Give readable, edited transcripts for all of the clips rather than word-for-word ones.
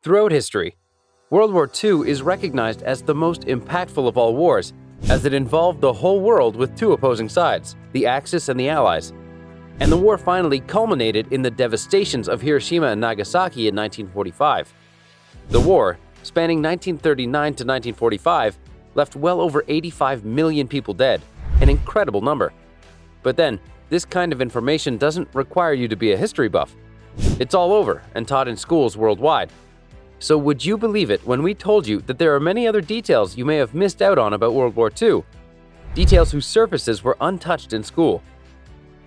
Throughout history, World War II is recognized as the most impactful of all wars, as it involved the whole world with two opposing sides, the Axis and the Allies. And the war finally culminated in the devastations of Hiroshima and Nagasaki in 1945. The war, spanning 1939 to 1945, left well over 85 million people dead, an incredible number. But then, this kind of information doesn't require you to be a history buff. It's all over and taught in schools worldwide. So would you believe it when we told you that there are many other details you may have missed out on about World War II? Details whose surfaces were untouched in school.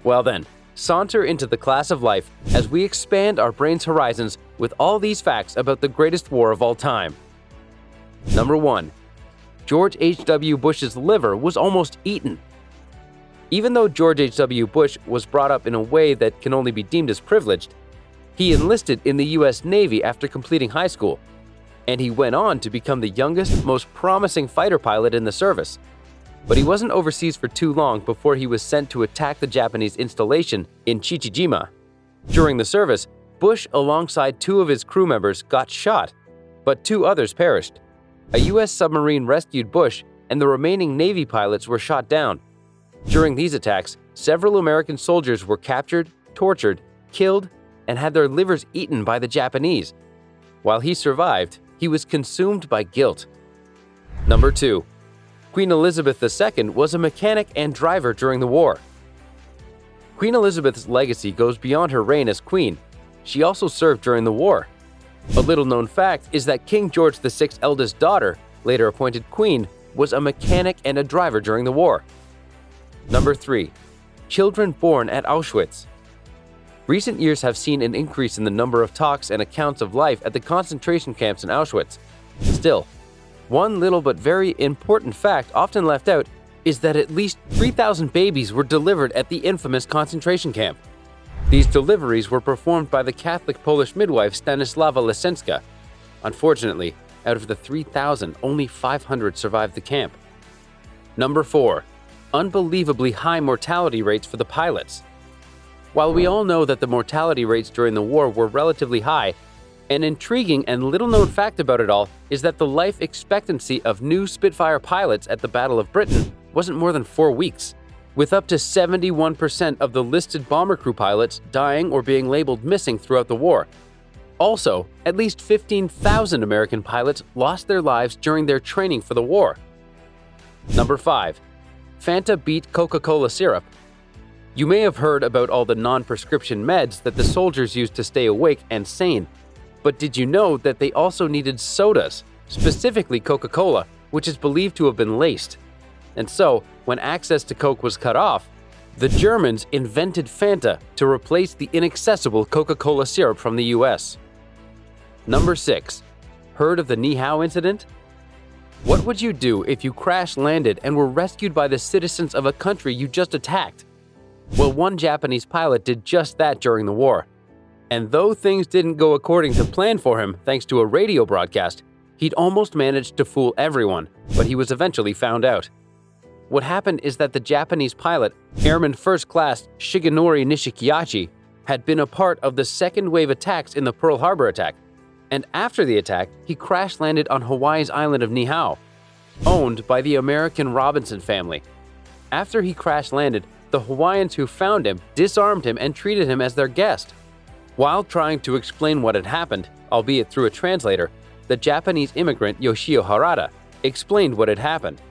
Well then, saunter into the class of life as we expand our brain's horizons with all these facts about the greatest war of all time. Number 1. George H.W. Bush's liver was almost eaten. Even though George H.W. Bush was brought up in a way that can only be deemed as privileged, he enlisted in the U.S. Navy after completing high school, and he went on to become the youngest, most promising fighter pilot in the service. But he wasn't overseas for too long before he was sent to attack the Japanese installation in Chichijima. During the service, Bush, alongside 2 of his crew members, got shot, but 2 others perished. A U.S. submarine rescued Bush, and the remaining Navy pilots were shot down. During these attacks, several American soldiers were captured, tortured, killed, and had their livers eaten by the Japanese. While he survived, he was consumed by guilt. Number 2. Queen Elizabeth II was a mechanic and driver during the war. Queen Elizabeth's legacy goes beyond her reign as queen. She also served during the war. A little-known fact is that King George VI's eldest daughter, later appointed queen, was a mechanic and a driver during the war. Number 3. Children born at Auschwitz. Recent years have seen an increase in the number of talks and accounts of life at the concentration camps in Auschwitz. Still, one little but very important fact often left out is that at least 3,000 babies were delivered at the infamous concentration camp. These deliveries were performed by the Catholic Polish midwife Stanislawa Lesenska. Unfortunately, out of the 3,000, only 500 survived the camp. Number 4. Unbelievably high mortality rates for the pilots. While we all know that the mortality rates during the war were relatively high, an intriguing and little-known fact about it all is that the life expectancy of new Spitfire pilots at the Battle of Britain wasn't more than 4 weeks, with up to 71% of the listed bomber crew pilots dying or being labeled missing throughout the war. Also, at least 15,000 American pilots lost their lives during their training for the war. Number 5. Fanta beat Coca-Cola syrup. You may have heard about all the non-prescription meds that the soldiers used to stay awake and sane. But did you know that they also needed sodas, specifically Coca-Cola, which is believed to have been laced? And so, when access to Coke was cut off, the Germans invented Fanta to replace the inaccessible Coca-Cola syrup from the US. Number 6. Heard of the nihau incident? What would you do if you crash-landed and were rescued by the citizens of a country you just attacked? Well, one Japanese pilot did just that during the war. And though things didn't go according to plan for him thanks to a radio broadcast, he'd almost managed to fool everyone, but he was eventually found out. What happened is that the Japanese pilot, Airman First Class Shigenori Nishikiyachi, had been a part of the second wave attacks in the Pearl Harbor attack, and after the attack, he crash-landed on Hawaii's island of Nihau, owned by the American Robinson family. After he crash-landed, the Hawaiians who found him disarmed him and treated him as their guest. While trying to explain what had happened, albeit through a translator, the Japanese immigrant Yoshio Harada explained what had happened.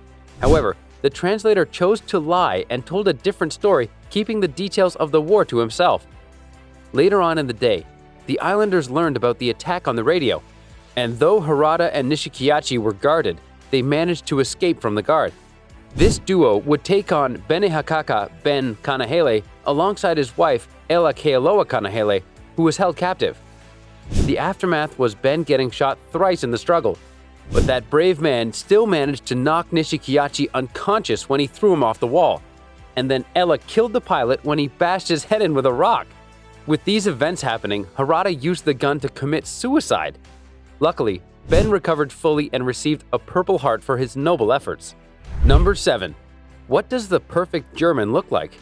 However, the translator chose to lie and told a different story, keeping the details of the war to himself. Later on in the day, the islanders learned about the attack on the radio, and though Harada and Nishikiyachi were guarded, they managed to escape from the guard. This duo would take on Benehakaka Ben Kanahele alongside his wife Ella Kealoha Kanahele, who was held captive. The aftermath was Ben getting shot thrice in the struggle, but that brave man still managed to knock Nishikiyachi unconscious when he threw him off the wall, and then Ella killed the pilot when he bashed his head in with a rock. With these events happening, Harada used the gun to commit suicide. Luckily, Ben recovered fully and received a Purple Heart for his noble efforts. Number 7. What does the perfect German look like?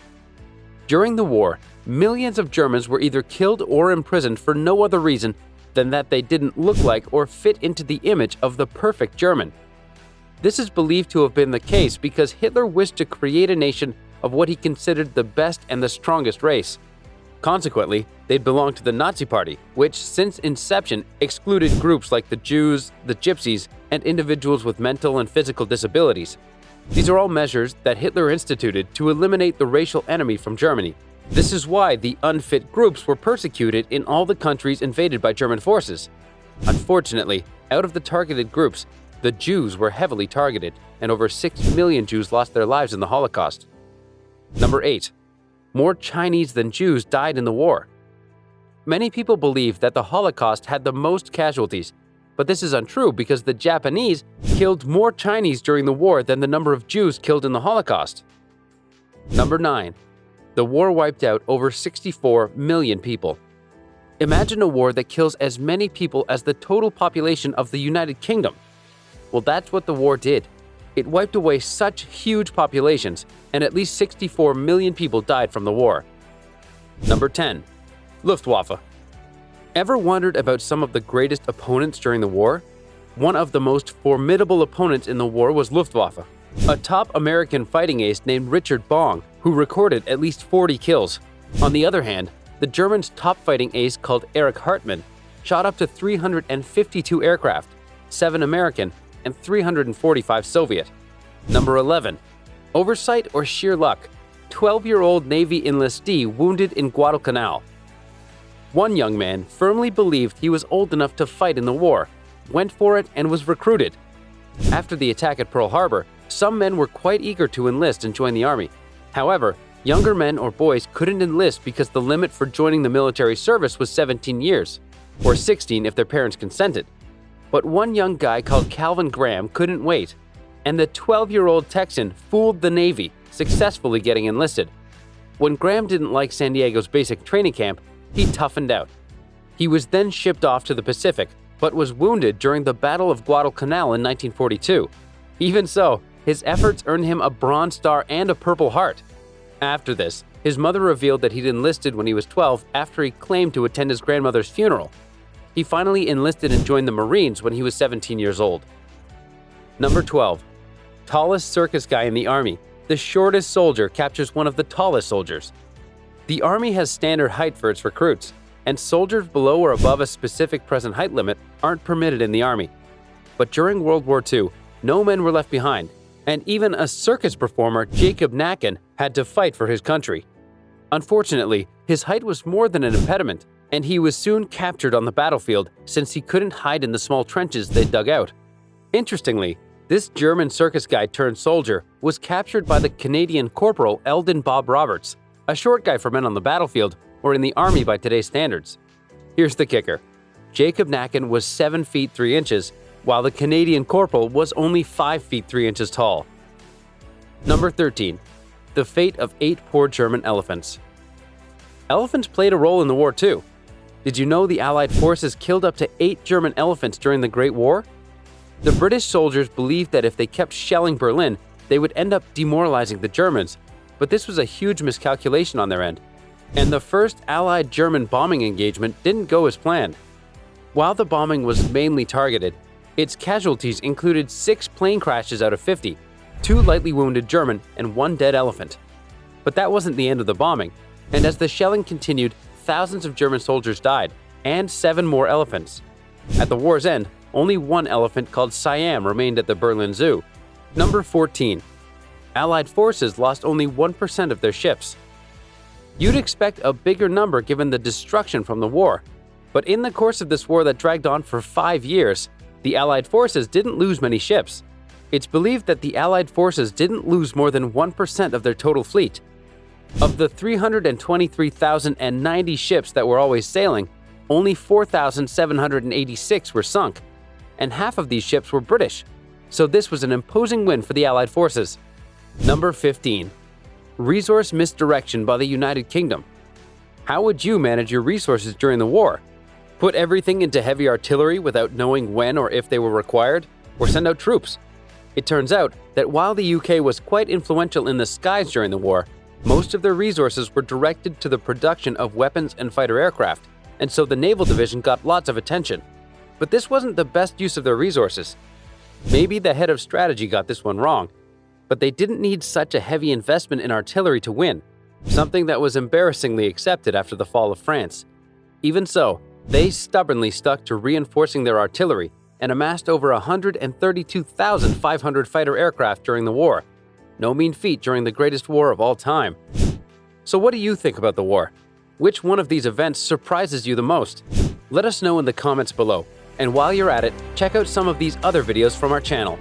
During the war, millions of Germans were either killed or imprisoned for no other reason than that they didn't look like or fit into the image of the perfect German. This is believed to have been the case because Hitler wished to create a nation of what he considered the best and the strongest race. Consequently, they belonged to the Nazi Party, which, since inception, excluded groups like the Jews, the Gypsies, and individuals with mental and physical disabilities. These are all measures that Hitler instituted to eliminate the racial enemy from Germany. This is why the unfit groups were persecuted in all the countries invaded by German forces. Unfortunately, out of the targeted groups, the Jews were heavily targeted, and over 6 million Jews lost their lives in the Holocaust. Number 8. More Chinese than Jews died in the war. Many people believe that the Holocaust had the most casualties, but this is untrue because the Japanese killed more Chinese during the war than the number of Jews killed in the Holocaust. Number 9. The war wiped out over 64 million people. Imagine a war that kills as many people as the total population of the United Kingdom. Well, that's what the war did. It wiped away such huge populations, and at least 64 million people died from the war. Number 10. Luftwaffe. Ever wondered about some of the greatest opponents during the war? One of the most formidable opponents in the war was Luftwaffe, a top American fighting ace named Richard Bong, who recorded at least 40 kills. On the other hand, the Germans' top fighting ace called Erich Hartmann shot up to 352 aircraft, 7 American, and 345 Soviet. Number 11. Oversight or sheer luck. 12-year-old Navy enlistee wounded in Guadalcanal. One young man firmly believed he was old enough to fight in the war, went for it, and was recruited. After the attack at Pearl Harbor, some men were quite eager to enlist and join the army. However, younger men or boys couldn't enlist because the limit for joining the military service was 17 years, or 16 if their parents consented. But one young guy called Calvin Graham couldn't wait, and the 12-year-old Texan fooled the Navy, successfully getting enlisted. When Graham didn't like San Diego's basic training camp, he toughened out. He was then shipped off to the Pacific, but was wounded during the Battle of Guadalcanal in 1942. Even so, his efforts earned him a Bronze Star and a Purple Heart. After this, his mother revealed that he'd enlisted when he was 12 after he claimed to attend his grandmother's funeral. He finally enlisted and joined the Marines when he was 17 years old. Number 12. Tallest circus guy in the Army. The shortest soldier captures one of the tallest soldiers. The Army has standard height for its recruits, and soldiers below or above a specific present height limit aren't permitted in the Army. But during World War II, no men were left behind, and even a circus performer, Jacob Nacken, had to fight for his country. Unfortunately, his height was more than an impediment, and he was soon captured on the battlefield since he couldn't hide in the small trenches they dug out. Interestingly, this German circus guy turned soldier was captured by the Canadian Corporal Eldon Bob Roberts, a short guy for men on the battlefield or in the Army by today's standards. Here's the kicker. Jacob Nacken was 7 feet 3 inches, while the Canadian Corporal was only 5 feet 3 inches tall. Number 13. The fate of 8 poor German elephants. Elephants played a role in the war too. Did you know the Allied forces killed up to 8 German elephants during the Great War? The British soldiers believed that if they kept shelling Berlin, they would end up demoralizing the Germans, but this was a huge miscalculation on their end, and the first Allied German bombing engagement didn't go as planned. While the bombing was mainly targeted, its casualties included 6 plane crashes out of 50, 2 lightly wounded German, and 1 dead elephant. But that wasn't the end of the bombing, and as the shelling continued, thousands of German soldiers died, and 7 more elephants. At the war's end, only 1 elephant called Siam remained at the Berlin Zoo. Number 14. Allied forces lost only 1% of their ships. You'd expect a bigger number given the destruction from the war, but in the course of this war that dragged on for 5 years, the Allied forces didn't lose many ships. It's believed that the Allied forces didn't lose more than 1% of their total fleet. Of the 323,090 ships that were always sailing, only 4,786 were sunk, and half of these ships were British, so this was an imposing win for the Allied forces. Number 15. Resource misdirection by the United Kingdom. How would you manage your resources during the war? Put everything into heavy artillery without knowing when or if they were required, or send out troops? It turns out that while the UK was quite influential in the skies during the war, most of their resources were directed to the production of weapons and fighter aircraft, and so the Naval Division got lots of attention. But this wasn't the best use of their resources. Maybe the head of strategy got this one wrong, but they didn't need such a heavy investment in artillery to win, something that was embarrassingly accepted after the fall of France. Even so, they stubbornly stuck to reinforcing their artillery and amassed over 132,500 fighter aircraft during the war. No mean feat during the greatest war of all time. So what do you think about the war? Which one of these events surprises you the most? Let us know in the comments below. And while you're at it, check out some of these other videos from our channel.